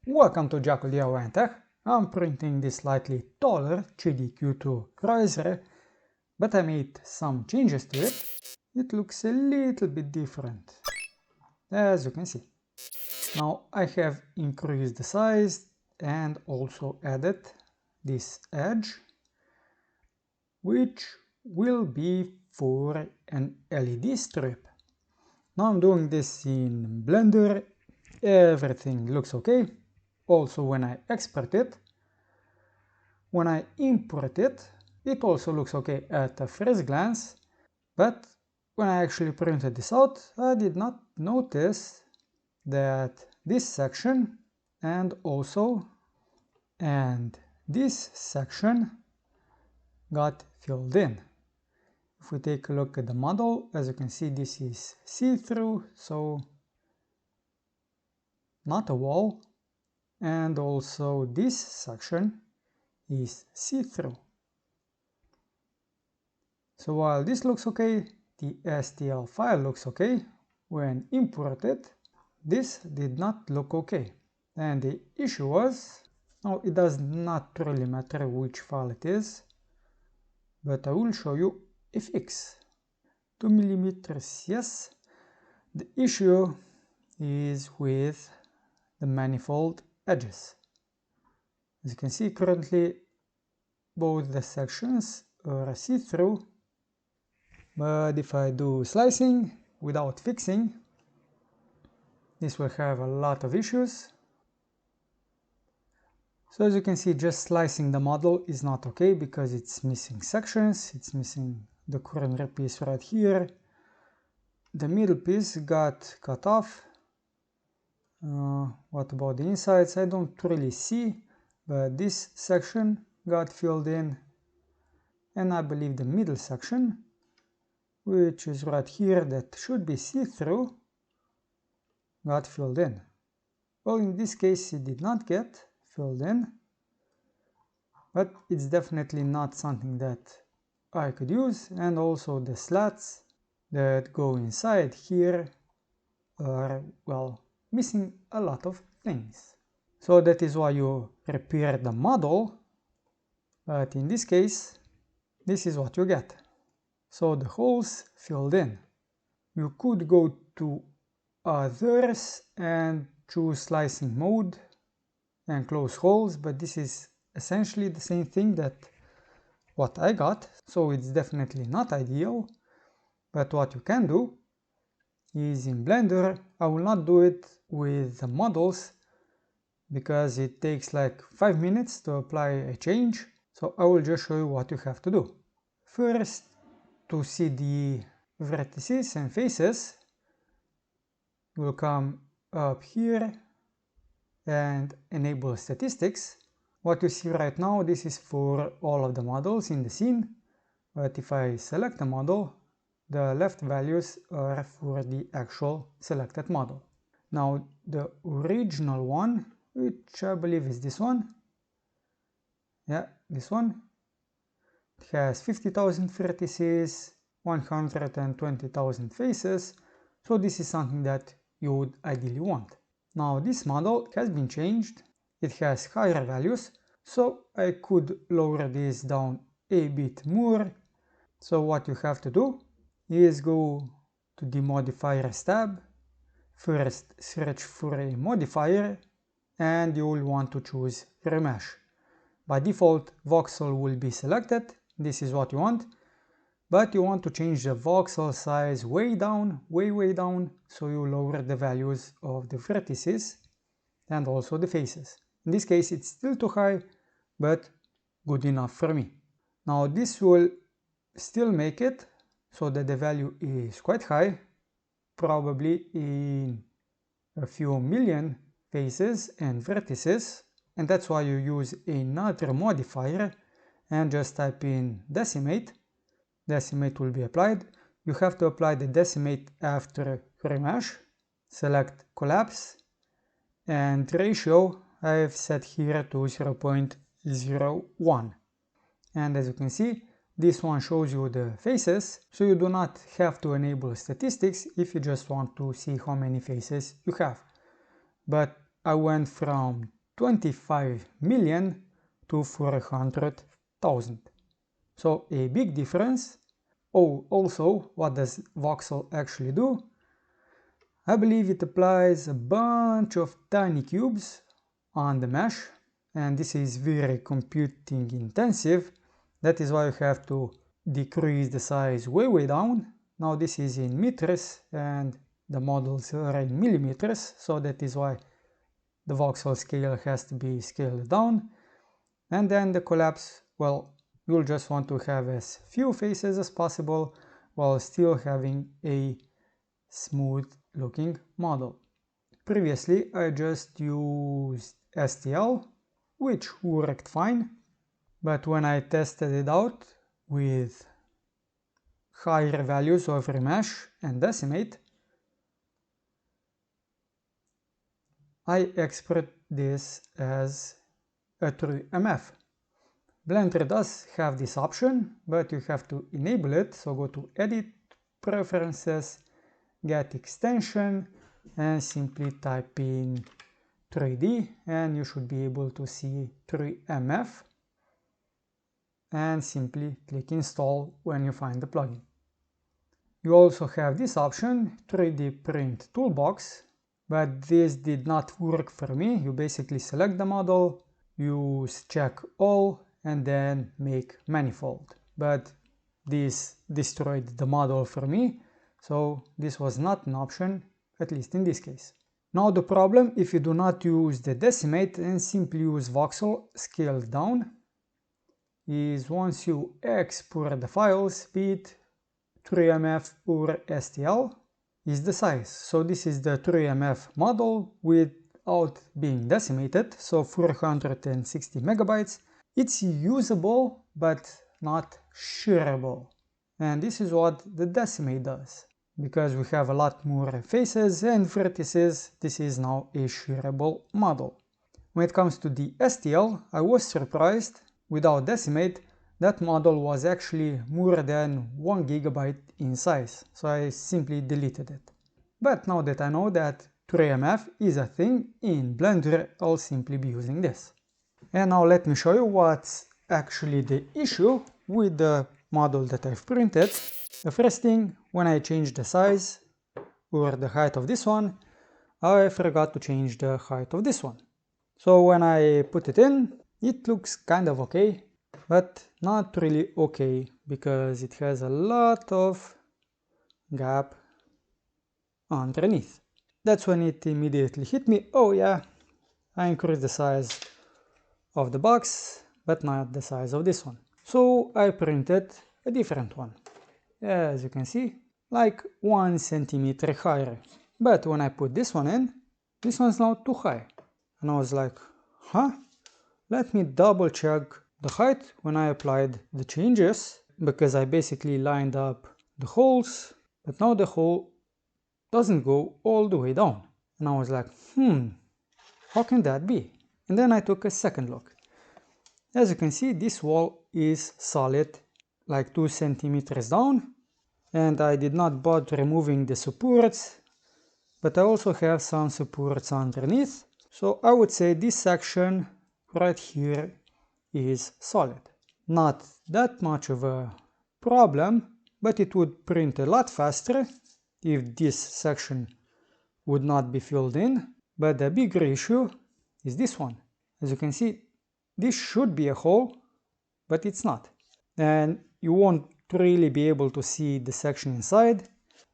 Welcome to Jackal DIY Tech. I'm printing this slightly taller GDQ2 cruiser, but I made some changes to it. It looks a little bit different, as you can see. Now I have increased the size and also added this edge, which will be for an LED strip. Now I'm doing this in Blender. Everything looks okay. Also when I export it. When I import it, it also looks okay at a first glance, but when I actually printed this out, I did not notice that this section and this section got filled in. If we take a look at the model, as you can see, this is see-through, so not a wall, and also this section is see-through. So while this looks okay, the STL file looks okay. When imported, this did not look okay. And the issue was, now it does not really matter which file it is, but I will show you a fix. 2 millimeters, yes. The issue is with the manifold edges. As you can see, currently both the sections are see-through, but if I do slicing without fixing, this will have a lot of issues. So as you can see, just slicing the model is not okay because it's missing sections. It's missing the corner piece right here. The middle piece got cut off. What about the insides? I don't really see, but this section got filled in, and I believe the middle section, which is right here, that should be see-through, got filled in. Well, in this case it did not get filled in, but it's definitely not something that I could use. And also the slats that go inside here are, well, missing a lot of things. So that is why you repair the model, but in this case, this is what you get. So the holes filled in. You could go to others and choose slicing mode and close holes, but this is essentially the same thing that what I got, so it's definitely not ideal. But what you can do is in Blender, I will not do it with the models because it takes like 5 minutes to apply a change, so I will just show you what you have to do. First, to see the vertices and faces, you will come up here and enable statistics. What you see right now, this is for all of the models in the scene, but if I select a model, the left values are for the actual selected model. Now the original one, which I believe is this one, yeah, this one, it has 50,000 vertices, 120,000 faces, so this is something that you would ideally want. Now this model has been changed, it has higher values, so I could lower this down a bit more. So what you have to do is go to the modifiers tab, first search for a modifier, and you will want to choose remesh. By default, voxel will be selected, this is what you want, but you want to change the voxel size way down, way down, so you lower the values of the vertices and also the faces. In this case it's still too high, but good enough for me. Now this will still make it so that the value is quite high, probably in a few million faces and vertices, and that's why you use another modifier and just type in decimate. Decimate will be applied. You have to apply the decimate after remesh. Select collapse, and ratio I've set here to 0.01. And as you can see, this one shows you the faces, so you do not have to enable statistics if you just want to see how many faces you have. But I went from 25 million to 400,000. So a big difference. Oh, also, what does voxel actually do? I believe it applies a bunch of tiny cubes on the mesh, and this is very computing intensive. That is why you have to decrease the size way down. Now this is in meters and the models are in millimeters, so that is why the voxel scale has to be scaled down. And then the collapse, well, you'll just want to have as few faces as possible while still having a smooth looking model. Previously I just used STL, which worked fine, but when I tested it out with higher values of remesh and decimate, I export this as a true MF. Blender does have this option, but you have to enable it, so go to Edit, Preferences, Get Extension, and simply type in 3D, and you should be able to see 3MF, and simply click Install when you find the plugin. You also have this option, 3D Print Toolbox, but this did not work for me. You basically select the model, use Check All, and then make manifold. But this destroyed the model for me, so this was not an option, at least in this case. Now the problem, if you do not use the decimate and simply use voxel scaled down, is once you export the files, be it 3MF or STL, is the size. So this is the 3MF model without being decimated, so 460 megabytes. It's usable but not shareable. And this is what the decimate does. Because we have a lot more faces and vertices, this is now a shareable model. When it comes to the STL, I was surprised. Without decimate, that model was actually more than 1 gigabyte in size, so I simply deleted it. But now that I know that 3MF is a thing in Blender, I'll simply be using this. And now let me show you what's actually the issue with the model that I've printed. The first thing, when I change the size or the height of this one, I forgot to change the height of this one. So when I put it in, it looks kind of okay, but not really okay because it has a lot of gap underneath. That's when it immediately hit me, oh yeah, I increased the size of the box, but not the size of this one. So I printed a different one, as you can see, like 1 centimeter higher. But when I put this one in, this one's now too high. And I was like, huh? Let me double check the height when I applied the changes, because I basically lined up the holes, but now the hole doesn't go all the way down. And I was like, how can that be? And then I took a second look. As you can see, this wall is solid, like 2 centimeters down, and I did not bother removing the supports, but I also have some supports underneath. So I would say this section right here is solid. Not that much of a problem, but it would print a lot faster if this section would not be filled in. But the bigger issue is this one. As you can see, this should be a hole, but it's not. And you won't really be able to see the section inside.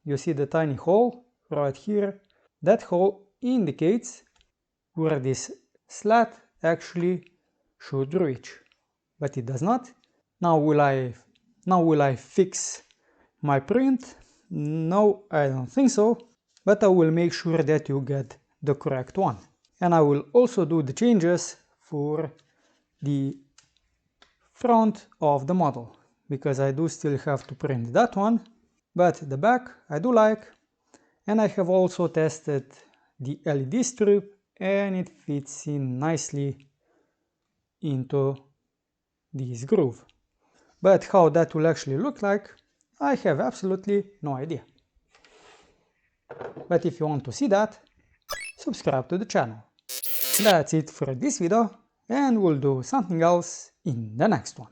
You see the tiny hole right here. That hole indicates where this slat actually should reach, but it does not. Now will I fix my print? No, I don't think so, but I will make sure that you get the correct one. And I will also do the changes for the front of the model, because I do still have to print that one, but the back I do like. And I have also tested the LED strip, and it fits in nicely into this groove. But how that will actually look like, I have absolutely no idea. But if you want to see that, subscribe to the channel. That's it for this video, and we'll do something else in the next one.